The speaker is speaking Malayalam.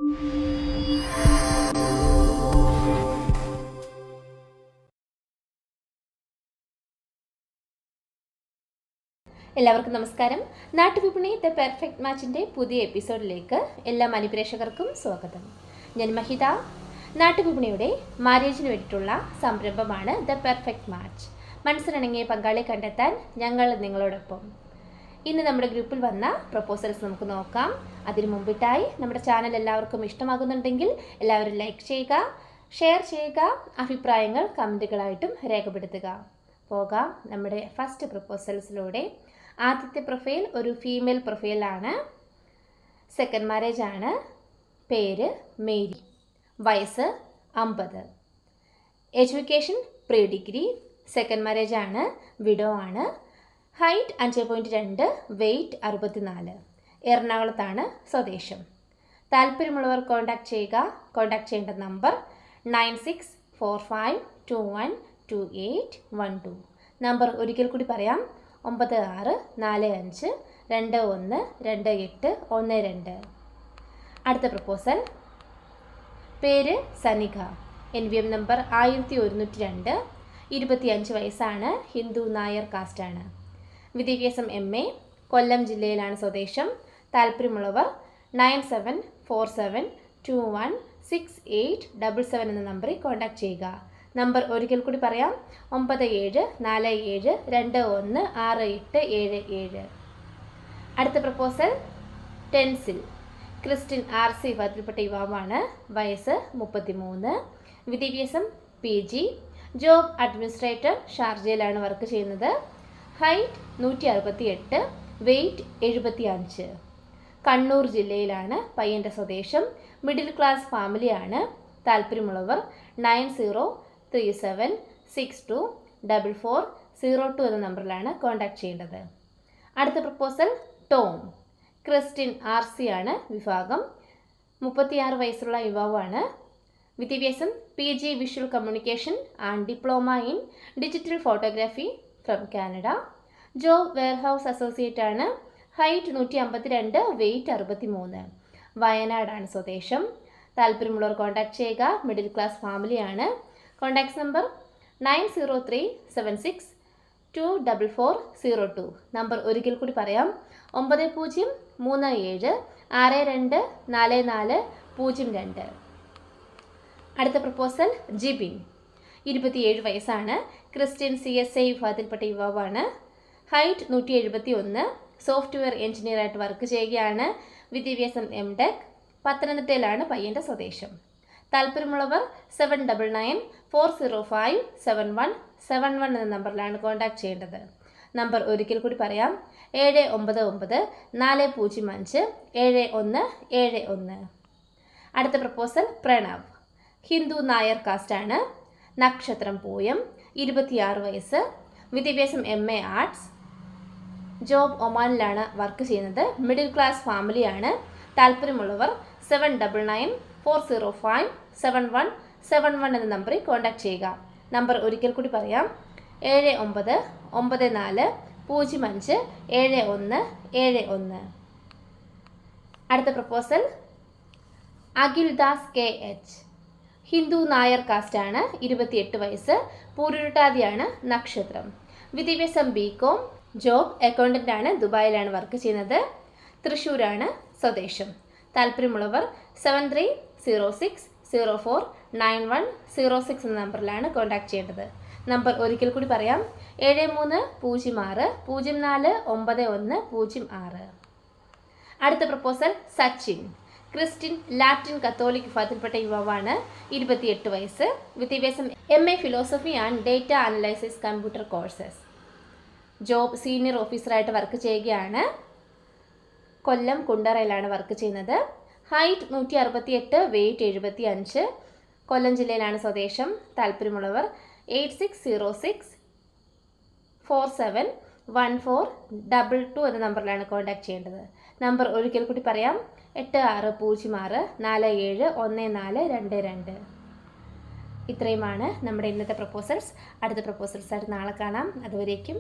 എല്ലാവർക്കും നമസ്കാരം. നാട്ടുവിപണി ദ പെർഫെക്റ്റ് മാച്ചിൻ്റെ പുതിയ എപ്പിസോഡിലേക്ക് എല്ലാ മാന്യപ്രേക്ഷകർക്കും സ്വാഗതം. ഞാൻ മഹിത. നാട്ടുവിപണിയുടെ മാരേജിന് വേണ്ടിയിട്ടുള്ള സംരംഭമാണ് ദ പെർഫെക്റ്റ് മാച്ച്. മനസ്സിലിണങ്ങിയ പങ്കാളിയെ കണ്ടെത്താൻ ഞങ്ങൾ നിങ്ങളോടൊപ്പം. ഇന്ന് നമ്മുടെ ഗ്രൂപ്പിൽ വന്ന പ്രപ്പോസൽസ് നമുക്ക് നോക്കാം. അതിനു മുമ്പിട്ടായി നമ്മുടെ ചാനൽ എല്ലാവർക്കും ഇഷ്ടമാകുന്നുണ്ടെങ്കിൽ എല്ലാവരും ലൈക്ക് ചെയ്യുക, ഷെയർ ചെയ്യുക, അഭിപ്രായങ്ങൾ കമൻറ്റുകളായിട്ടും രേഖപ്പെടുത്തുക. പോകാം നമ്മുടെ ഫസ്റ്റ് പ്രപ്പോസൽസിലൂടെ. ആദ്യത്തെ പ്രൊഫൈൽ ഒരു ഫീമെയിൽ പ്രൊഫൈലാണ്. സെക്കൻഡ് മാരേജ് ആണ്. പേര് മേരി. വയസ്സ് 50. Education pre degree. Second marriage ആണ്. വിഡോ ആണ്. Height 5.2, weight 64. എറണാകുളത്താണ് സ്വദേശം. താല്പര്യമുള്ളവർ കോൺടാക്ട് ചെയ്യുക. കോൺടാക്ട് ചെയ്യേണ്ട നമ്പർ 9645212812. നമ്പർ ഒരിക്കൽ കൂടി പറയാം: 9645212812. അടുത്ത പ്രപ്പോസൽ. പേര് സനിക. NVM number 1102. 25 വയസ്സാണ്. ഹിന്ദു നായർ കാസ്റ്റാണ്. വിദ്യാഭ്യാസം MA. കൊല്ലം ജില്ലയിലാണ് സ്വദേശം. താല്പര്യമുള്ളവർ 9747216877 എന്ന നമ്പറിൽ കോൺടാക്ട് ചെയ്യുക. നമ്പർ ഒരിക്കൽ കൂടി പറയാം: 9747216877. അടുത്ത പ്രപ്പോസൽ. ടെൻസിൽ. ക്രിസ്ത്യൻ RC വിഭാഗത്തിൽപ്പെട്ട യുവാവാണ്. വയസ്സ് 33. വിദ്യാഭ്യാസം PG. Job administrator. ഷാർജയിലാണ് വർക്ക് ചെയ്യുന്നത്. Height 168, weight 75. കണ്ണൂർ ജില്ലയിലാണ് പയ്യൻ്റെ സ്വദേശം. മിഡിൽ ക്ലാസ് ഫാമിലിയാണ്. താല്പര്യമുള്ളവർ 9037624402 എന്ന നമ്പറിലാണ് കോൺടാക്ട് ചെയ്യേണ്ടത്. അടുത്ത പ്രപ്പോസൽ. ടോം. ക്രിസ്ത്യൻ RC ആണ് വിഭാഗം. 36 വയസ്സുള്ള യുവാവാണ്. വിദ്യാഭ്യാസം PG visual communication and diploma in digital photography from Canada. Job warehouse associate ആണ്. Height 152, weight 63. വയനാടാണ് സ്വദേശം. താല്പര്യമുള്ളവർ കോൺടാക്ട് ചെയ്യുക. മിഡിൽ ക്ലാസ് ഫാമിലിയാണ്. Contact number 9036262440. നമ്പർ ഒരിക്കൽ കൂടി പറയാം: 9037624402. അടുത്ത പ്രപ്പോസൽ. ജിബിൻ. 27 വയസ്സാണ്. ക്രിസ്ത്യൻ CSI വിഭാഗത്തിൽപ്പെട്ട യുവാവാണ്. ഹൈറ്റ് 171, സോഫ്റ്റ്വെയർ എഞ്ചിനീയറായിട്ട് വർക്ക് ചെയ്യുകയാണ്. വിദ്യാഭ്യാസം MTech. പത്തനംതിട്ടയിലാണ് പയ്യൻ്റെ സ്വദേശം. താല്പര്യമുള്ളവർ 7994057171 എന്ന നമ്പറിലാണ് കോൺടാക്ട് ചെയ്യേണ്ടത്. നമ്പർ ഒരിക്കൽ കൂടി പറയാം: 7994057171. അടുത്ത പ്രപ്പോസൽ. പ്രണവ്. ഹിന്ദു നായർ കാസ്റ്റാണ്. നക്ഷത്രം പൂയം. 26 വയസ്സ്. വിദ്യാഭ്യാസം MA ആർട്സ്. ജോബ് ഒമാനിലാണ് വർക്ക് ചെയ്യുന്നത്. മിഡിൽ ക്ലാസ് ഫാമിലിയാണ്. താല്പര്യമുള്ളവർ 7994057171 എന്ന നമ്പറിൽ കോൺടാക്ട് ചെയ്യുക. നമ്പർ ഒരിക്കൽ കൂടി പറയാം: 7994057171. അടുത്ത പ്രപ്പോസൽ. അഖിൽദാസ് KH. ഹിന്ദു നായർ കാസ്റ്റാണ്. 28 വയസ്സ്. പൂരുരുട്ടാതിയാണ് നക്ഷത്രം. വിദ്യാഭ്യാസം BCom. ജോബ് അക്കൗണ്ടൻ്റ് ആണ്. ദുബായിലാണ് വർക്ക് ചെയ്യുന്നത്. തൃശ്ശൂരാണ് സ്വദേശം. താല്പര്യമുള്ളവർ 7306049106 എന്ന നമ്പറിലാണ് കോൺടാക്ട് ചെയ്യേണ്ടത്. നമ്പർ ഒരിക്കൽ കൂടി പറയാം: 7306049106. അടുത്ത proposal. Sachin. Christian Latin Catholic വിഭാഗത്തിൽപ്പെട്ട യുവാവാണ്. 28 വയസ്സ്. വിദ്യാഭ്യാസം MA philosophy and data analysis computer courses. Job senior ഓഫീസറായിട്ട് വർക്ക് ചെയ്യുകയാണ്. കൊല്ലം കുണ്ടറയിലാണ് വർക്ക് ചെയ്യുന്നത്. Height 168, weight 75. കൊല്ലം ജില്ലയിലാണ് സ്വദേശം. താല്പര്യമുള്ളവർ 8606471422 എന്ന നമ്പറിലാണ് കോൺടാക്ട് ചെയ്യേണ്ടത്. നമ്പർ ഒരിക്കൽ കൂടി പറയാം: 8606471422. ഇത്രയുമാണ് നമ്മുടെ ഇന്നത്തെ പ്രപ്പോസൽസ്. അടുത്ത പ്രപ്പോസൽസായിട്ട് നാളെ കാണാം. അതുവരേക്കും